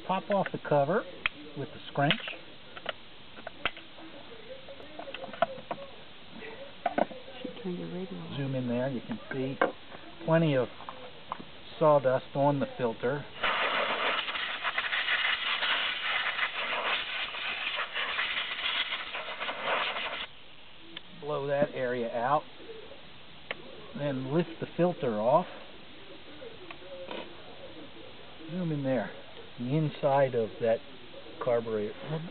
pop off the cover with the scrunch. Zoom in there, you can see plenty of sawdust on the filter. Blow that area out, then lift the filter off. Zoom in there, the inside of that carburetor. I'm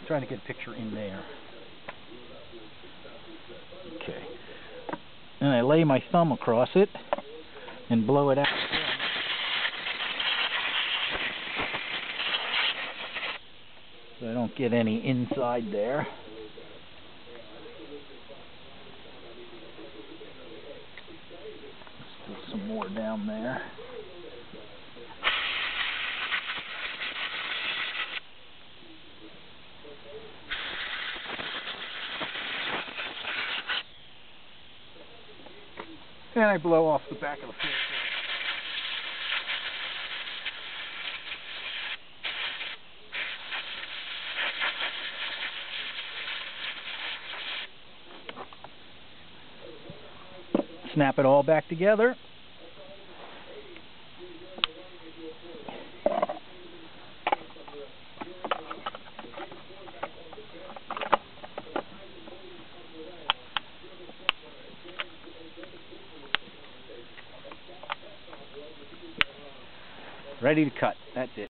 trying to get a picture in there. Okay. And I lay my thumb across it and blow it out. So I don't get any inside there. Let's put some more down there. And I blow off the back of the filter. Snap it all back together. Ready to cut. That's it.